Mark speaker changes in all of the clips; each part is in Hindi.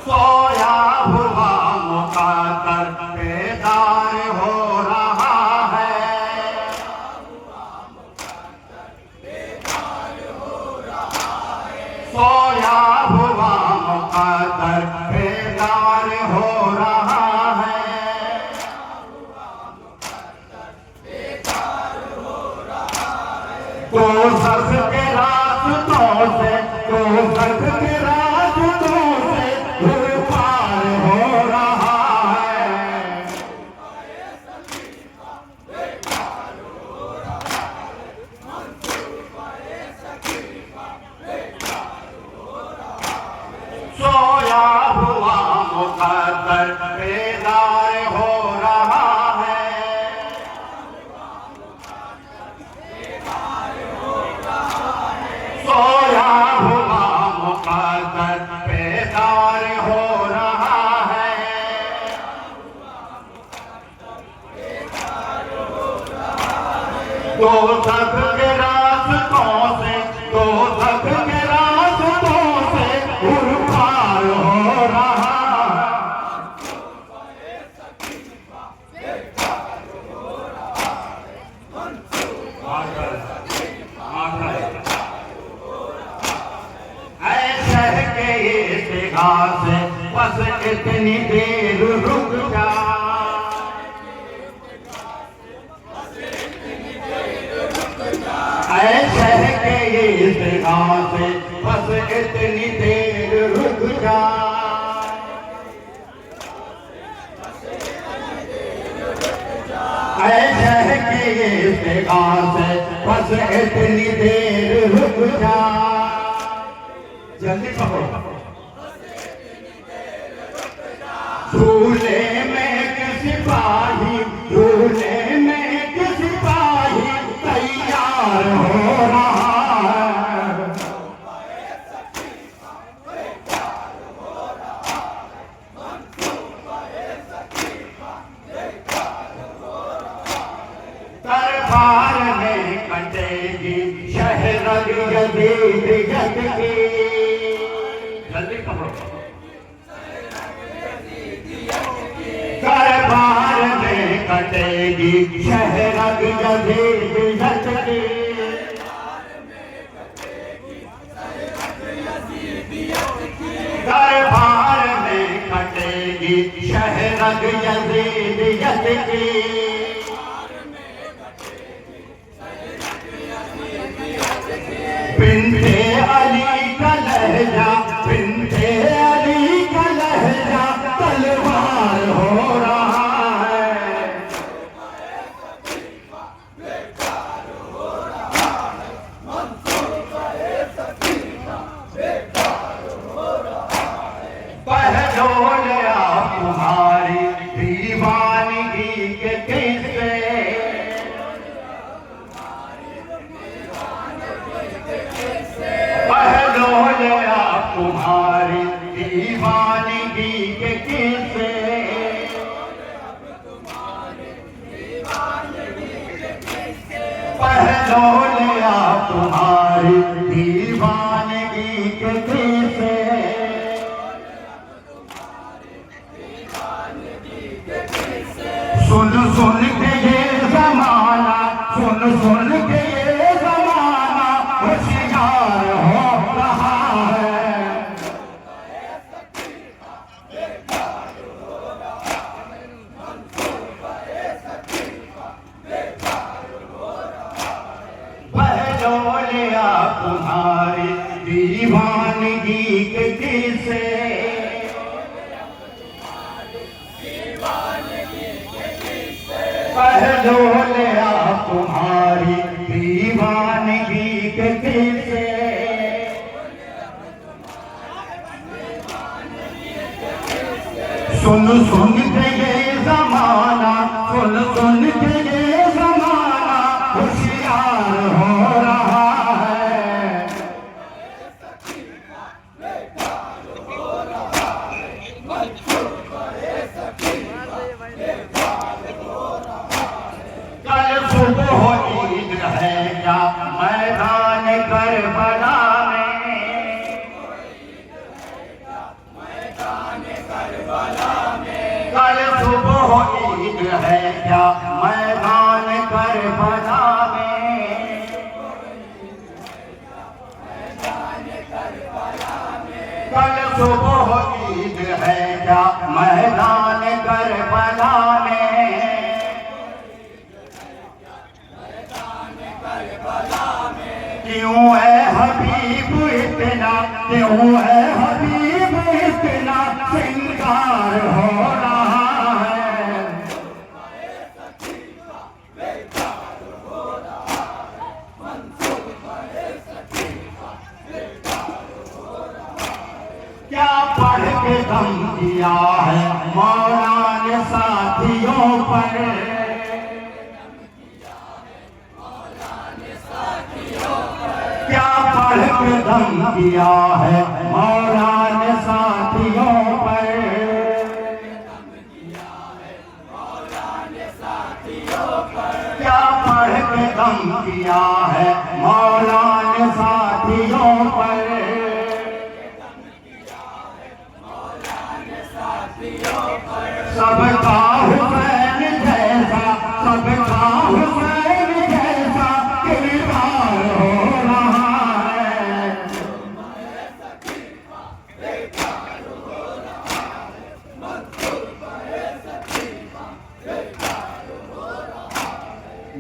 Speaker 1: सोया हुआ मुक़द्दर बेदार हो रहा है। सोया हुआ मुक़द्दर बेदार हो रहा है। तो सख के रास्तों से, तो सख के रास्तों से पार हो रहा है। सोया हुआ मुक़द्दर बेदार हो रहा है। सोया हुआ मुक़द्दर बेदार हो रहा है। दो सख के रास्तों से, दो सख के रास्तों से पार हो रहा है। ऐसे के इस्तिग़ार से बस इतनी देर रुक जा। ऐसे के इस्तिग़ार से बस इतनी देर रुक जा। ऐसे के इस्तिग़ार से बस इतनी देर रुक जा। जल्दी पकड़ो। झूले में किसी सिपाही, झूले में किसी सिपाही तैयार हो रहा है। दरबार में कटेगी शहरग यज़ीद की। जल्दी पकड़ो। दरबार में कटेगी शहरग यज़ीद की। दरबार में कटेगी शहरग यज़ीद की। बिन्ते अली का लहजा, बिन्ते अली का लहजा तलवार हो रहा है। बहलोल आप तुम्हारी दीवानगी के किस्से, बहलोल आप तुम्हारी दीवानगी के किस्से। बहलोल आप तुम्हारी दीवानगी के किस्से। सुन सुन के ये ज़माना, सुन सुन के ये ज़माना होशियार हो रहा है। बहलोल आप तुम्हारी दीवानगी के किस्से। बहलोल आप तुम्हारी दीवानगी के किस्से। सुन सुन के ये ज़माना, सुन सुन के ये ज़माना होशियार हो रहा है। कल सुबह ईद है। करबला में, कल सुबह ईद है क्या मैदान करबला में, कल सुबह ईद है क्या मैदान करबला में, क्यों है हबीब इतना, क्यों है हबीब इतना श्रृंगार हो रहा है, क्या पढ़ के दम किया है मौला ने साथियों पर, क्या पढ़ के दम किया है मौला ने साथियों पर, क्या पढ़ के दम किया है मौला ने साथियों पर, सबका हुसैन जैसा, सबका हुसैन जैसा किरदार हो रहा है,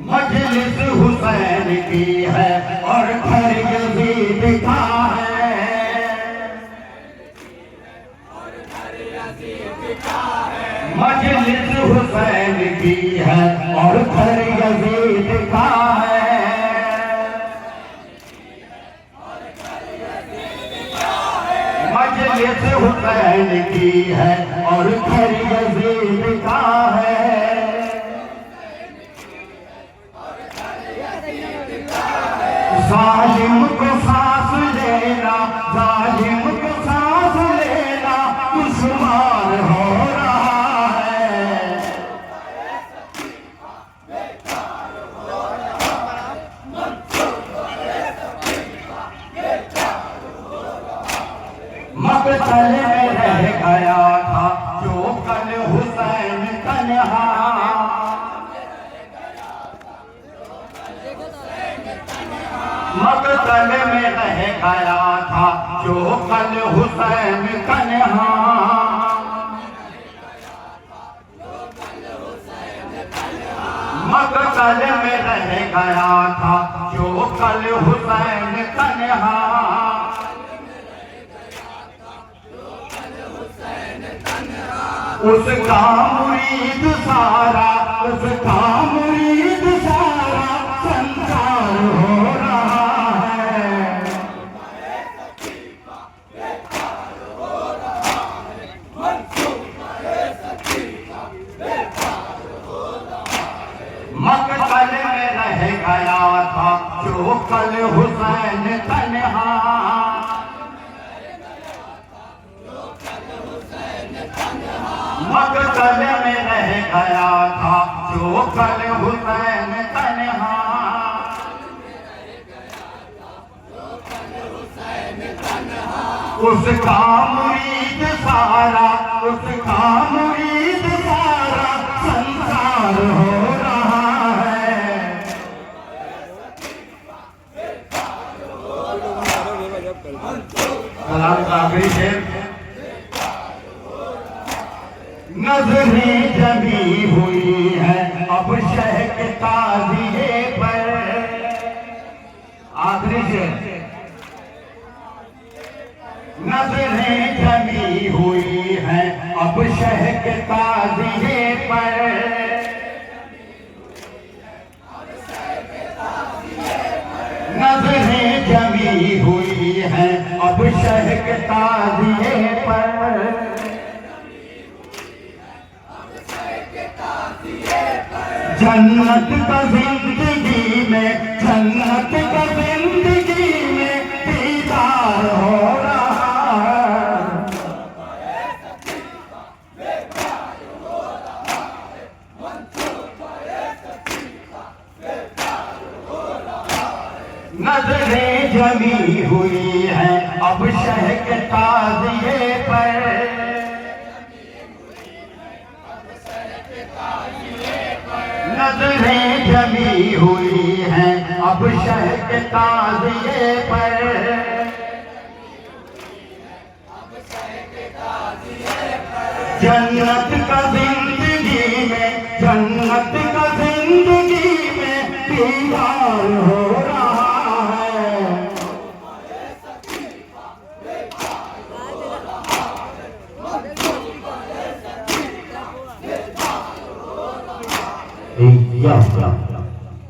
Speaker 1: मजलिस हुसैन की है और घर यजीद का है, मजलिस हुसैन की है और घर यजीद का है, मजलिस हुसैन की है और घर यजीद का है, जालिम को सांस लेना, जालिम को सांस लेना दुश्मन हो रहा है, मकतल में रह गया था जो कल हुसैन तन्हा, मकतल में रह गया था जो कल हुसैन तन्हा, मकतल में रह गया था जो कल हुसैन तन्हा, उसका मुरीद सारा, उसका मुरीद सारा संसार हो रहा है, मकतल में रह गया था जो कल हुसैन तन्हा, मकतल में रह गया था जो कल हुसैन तन्हा, उसका मुरीद सारा, उसका मुरीद सारा संसार हो रहा है, कलाम का आखिरी शेर, नजरें जमी हुई है अब शह के ताजिए पर, आखिरी शेर, नजरें जमी हुई है अब शह के ताजिए पर, नजरें जमी हुई है अब शह के ताजिए पर, जन्नत का जिंदगी में, जन्नत का जिंदगी में दीदार हो रहा है, नजरें जमी हुई है अब शह के ताज़िए पर, नजरें जमी हुई हैं अब शह के ताज़िए पर, जन्नत का जिंदगी में, जन्नत का जिंदगी में दीदार हो रहा है। या